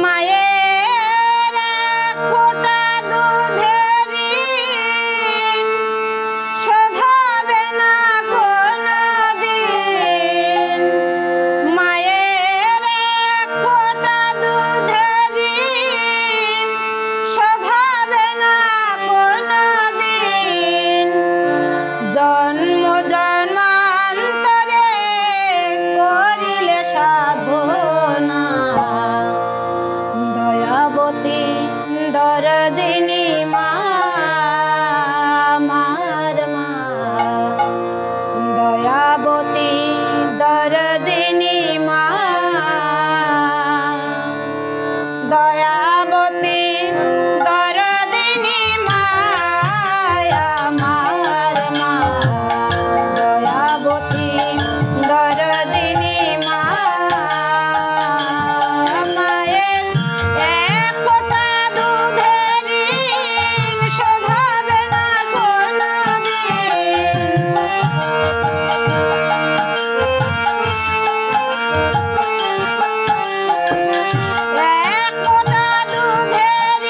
মায়ের ফোঁটা দুধের শোধাবে না কোনদিন। মায়ের ফোঁটা দুধের শোধাবে না কোনদিন। জন্ম জন্মান্তরে করিলে সাধনা, দয়াবতী দরদিনী মা আমার মা। দয়াবতী দরদিনী মা, দয়াবতী দরদিনী মা আমার মা। দয়াবতী দরদিনী মা, মায়ের এক ফোঁটা দুধের শোধাবে না কোনদিন। এক ফোঁটা দুধের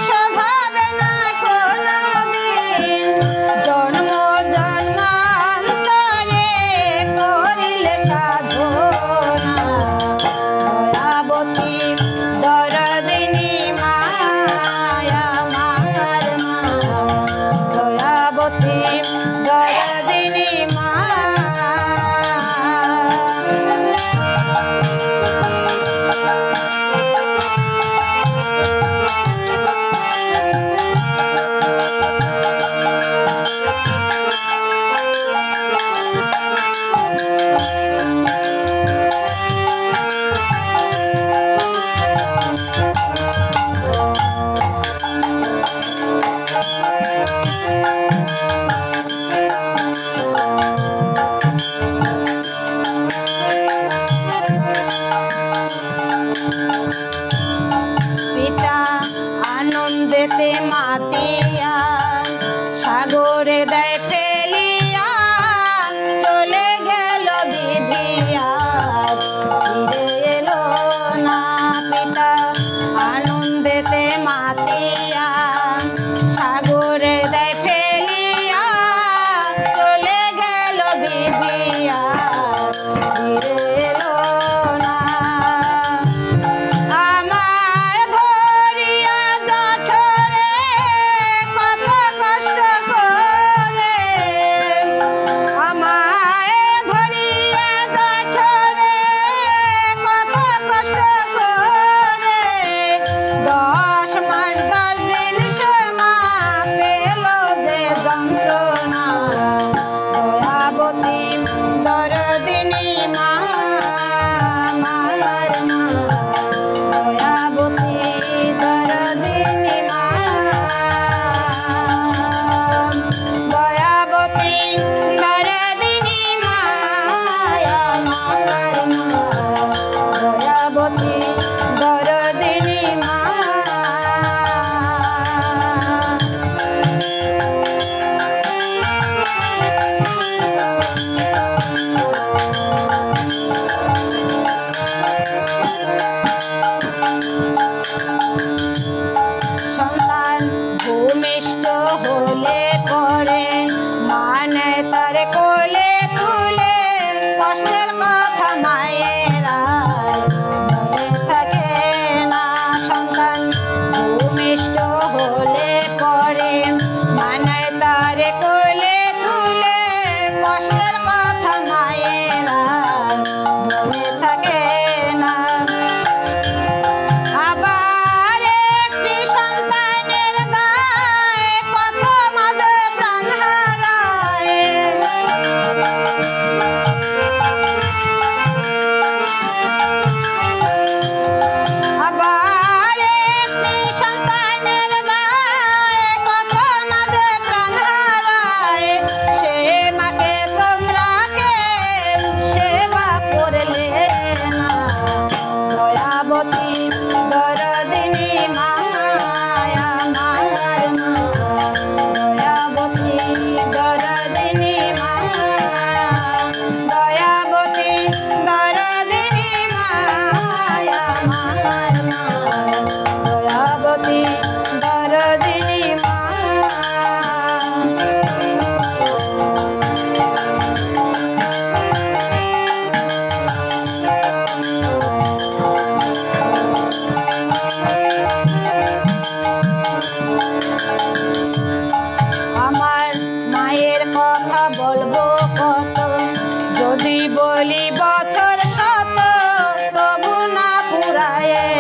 শোধাবে না কোনদিন। জন্ম জন্মান্তরে করিলে সাধনা, দয়াবতী দরদিনী মা আমার মা। দয়াবতী দরদিনী মা। পিতা আনন্দেতে মাতিয়া সাগরে দেয় ফেলিয়া, চলে গেল বিধিয়া ফিরে এলো না। পিতা আনন্দেতে মাতিয়া সাগরে দেয় ফেলিয়া, চলে গেল বিধিয়া ফিরে এলো না। আমার ধরিয়া জঠরে হারায়ে